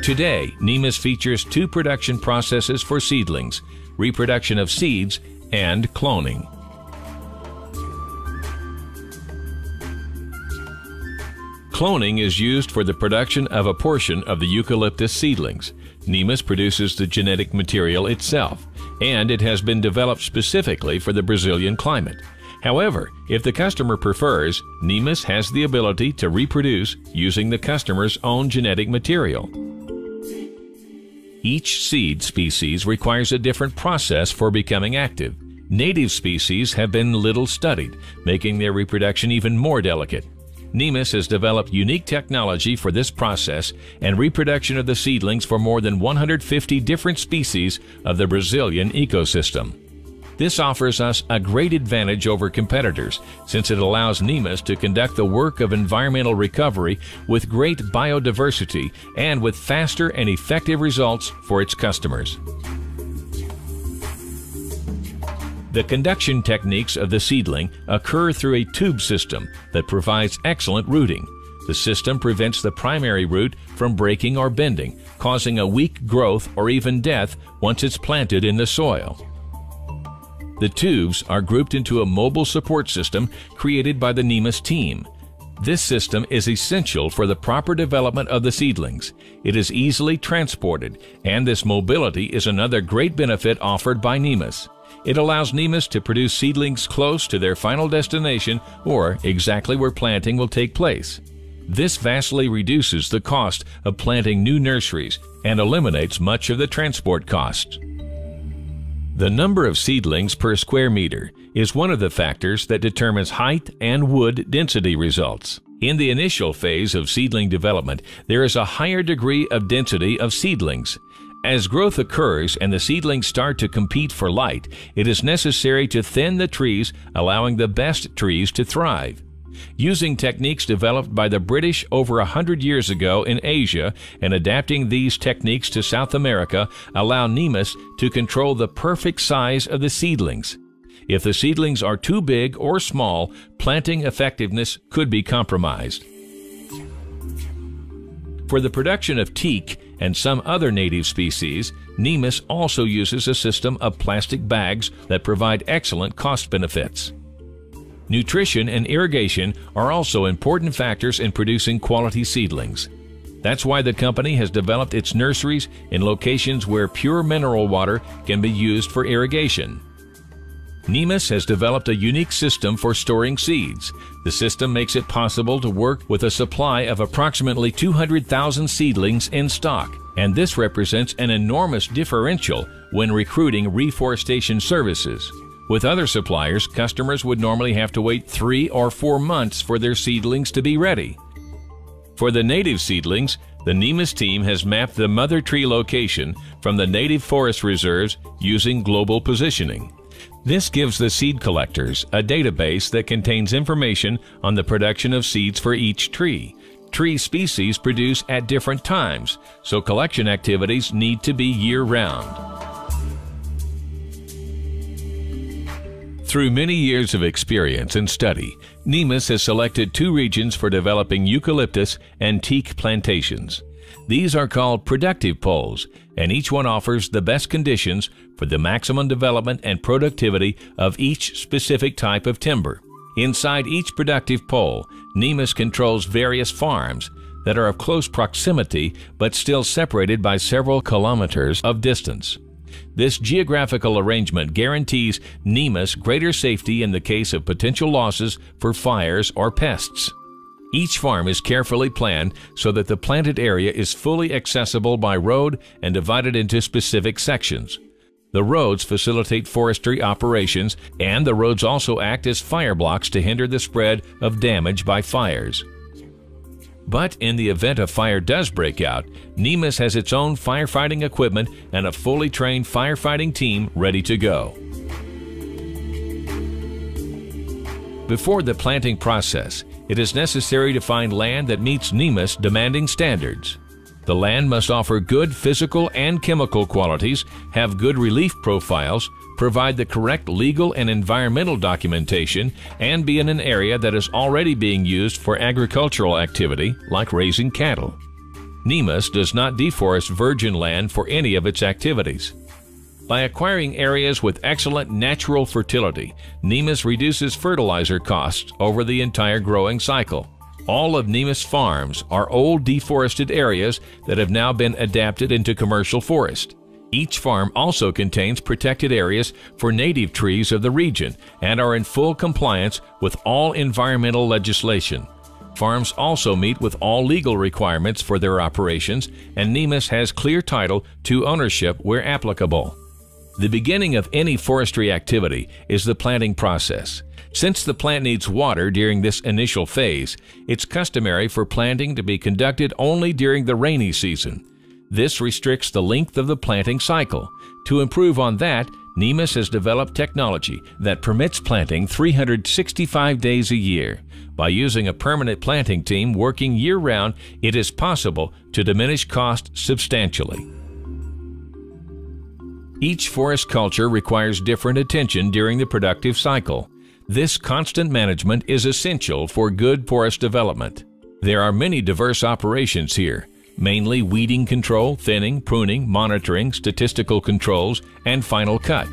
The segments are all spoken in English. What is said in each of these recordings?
Today, Nemus features two production processes for seedlings: reproduction of seeds and cloning. Cloning is used for the production of a portion of the eucalyptus seedlings. Nemus produces the genetic material itself, and it has been developed specifically for the Brazilian climate. However, if the customer prefers, Nemus has the ability to reproduce using the customer's own genetic material. Each seed species requires a different process for becoming active. Native species have been little studied, making their reproduction even more delicate. Nemus has developed unique technology for this process and reproduction of the seedlings for more than 150 different species of the Brazilian ecosystem. This offers us a great advantage over competitors, since it allows Nemus to conduct the work of environmental recovery with great biodiversity and with faster and effective results for its customers. The conduction techniques of the seedling occur through a tube system that provides excellent rooting. The system prevents the primary root from breaking or bending, causing a weak growth or even death once it's planted in the soil. The tubes are grouped into a mobile support system created by the Nemus team. This system is essential for the proper development of the seedlings. It is easily transported, and this mobility is another great benefit offered by Nemus. It allows Nemus to produce seedlings close to their final destination or exactly where planting will take place. This vastly reduces the cost of planting new nurseries and eliminates much of the transport costs. The number of seedlings per square meter is one of the factors that determines height and wood density results. In the initial phase of seedling development, there is a higher degree of density of seedlings. As growth occurs and the seedlings start to compete for light, it is necessary to thin the trees, allowing the best trees to thrive. Using techniques developed by the British over 100 years ago in Asia and adapting these techniques to South America allow Nemus to control the perfect size of the seedlings. If the seedlings are too big or small, planting effectiveness could be compromised. For the production of teak and some other native species, Nemus also uses a system of plastic bags that provide excellent cost benefits. Nutrition and irrigation are also important factors in producing quality seedlings. That's why the company has developed its nurseries in locations where pure mineral water can be used for irrigation. Nemus has developed a unique system for storing seeds. The system makes it possible to work with a supply of approximately 200,000 seedlings in stock, and this represents an enormous differential when recruiting reforestation services. With other suppliers, customers would normally have to wait 3 or 4 months for their seedlings to be ready. For the native seedlings, the Nemus team has mapped the mother tree location from the native forest reserves using global positioning. This gives the seed collectors a database that contains information on the production of seeds for each tree. Tree species produce at different times, so collection activities need to be year-round. Through many years of experience and study, Nemus has selected 2 regions for developing eucalyptus and teak plantations. These are called productive poles, and each one offers the best conditions for the maximum development and productivity of each specific type of timber. Inside each productive pole, Nemus controls various farms that are of close proximity but still separated by several kilometers of distance. This geographical arrangement guarantees Nemus greater safety in the case of potential losses for fires or pests. Each farm is carefully planned so that the planted area is fully accessible by road and divided into specific sections. The roads facilitate forestry operations, and the roads also act as fire blocks to hinder the spread of damage by fires. But in the event a fire does break out, Nemus has its own firefighting equipment and a fully trained firefighting team ready to go. Before the planting process, it is necessary to find land that meets Nemus demanding standards. The land must offer good physical and chemical qualities, have good relief profiles, provide the correct legal and environmental documentation, and be in an area that is already being used for agricultural activity like raising cattle. NEMIS does not deforest virgin land for any of its activities. By acquiring areas with excellent natural fertility, NEMIS reduces fertilizer costs over the entire growing cycle. All of NEMIS farms are old deforested areas that have now been adapted into commercial forest. Each farm also contains protected areas for native trees of the region and are in full compliance with all environmental legislation. Farms also meet with all legal requirements for their operations, and NEMIS has clear title to ownership where applicable. The beginning of any forestry activity is the planting process. Since the plant needs water during this initial phase, it's customary for planting to be conducted only during the rainy season. This restricts the length of the planting cycle. To improve on that, NEMIS has developed technology that permits planting 365 days a year. By using a permanent planting team working year-round, it is possible to diminish cost substantially. Each forest culture requires different attention during the productive cycle. This constant management is essential for good forest development. There are many diverse operations here, mainly weeding control, thinning, pruning, monitoring, statistical controls, and final cut.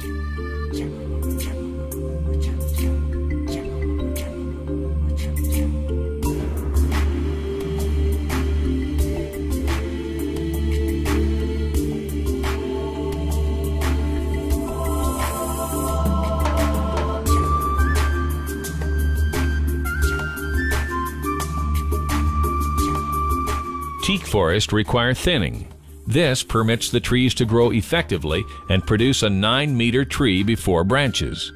Teak forests require thinning. This permits the trees to grow effectively and produce a 9-meter tree before branches.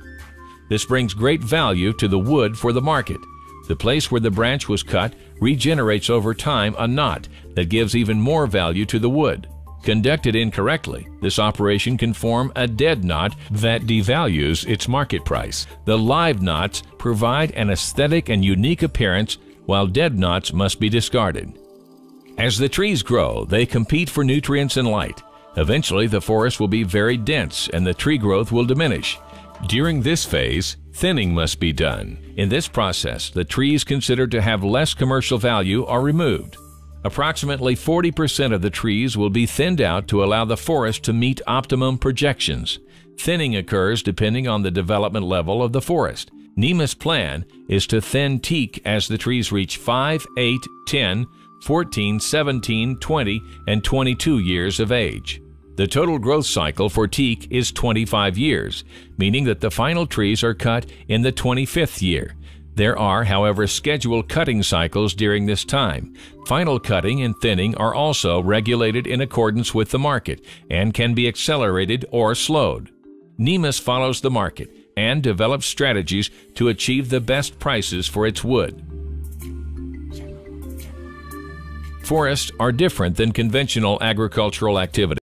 This brings great value to the wood for the market. The place where the branch was cut regenerates over time a knot that gives even more value to the wood. Conducted incorrectly, this operation can form a dead knot that devalues its market price. The live knots provide an aesthetic and unique appearance, while dead knots must be discarded. As the trees grow, they compete for nutrients and light. Eventually, the forest will be very dense and the tree growth will diminish. During this phase, thinning must be done. In this process, the trees considered to have less commercial value are removed. Approximately 40% of the trees will be thinned out to allow the forest to meet optimum projections. Thinning occurs depending on the development level of the forest. NEMIS' plan is to thin teak as the trees reach 5, 8, 10, 14, 17, 20, and 22 years of age. The total growth cycle for teak is 25 years, meaning that the final trees are cut in the 25th year. There are, however, scheduled cutting cycles during this time. Final cutting and thinning are also regulated in accordance with the market and can be accelerated or slowed. NEMIS follows the market and develops strategies to achieve the best prices for its wood. Forests are different than conventional agricultural activities.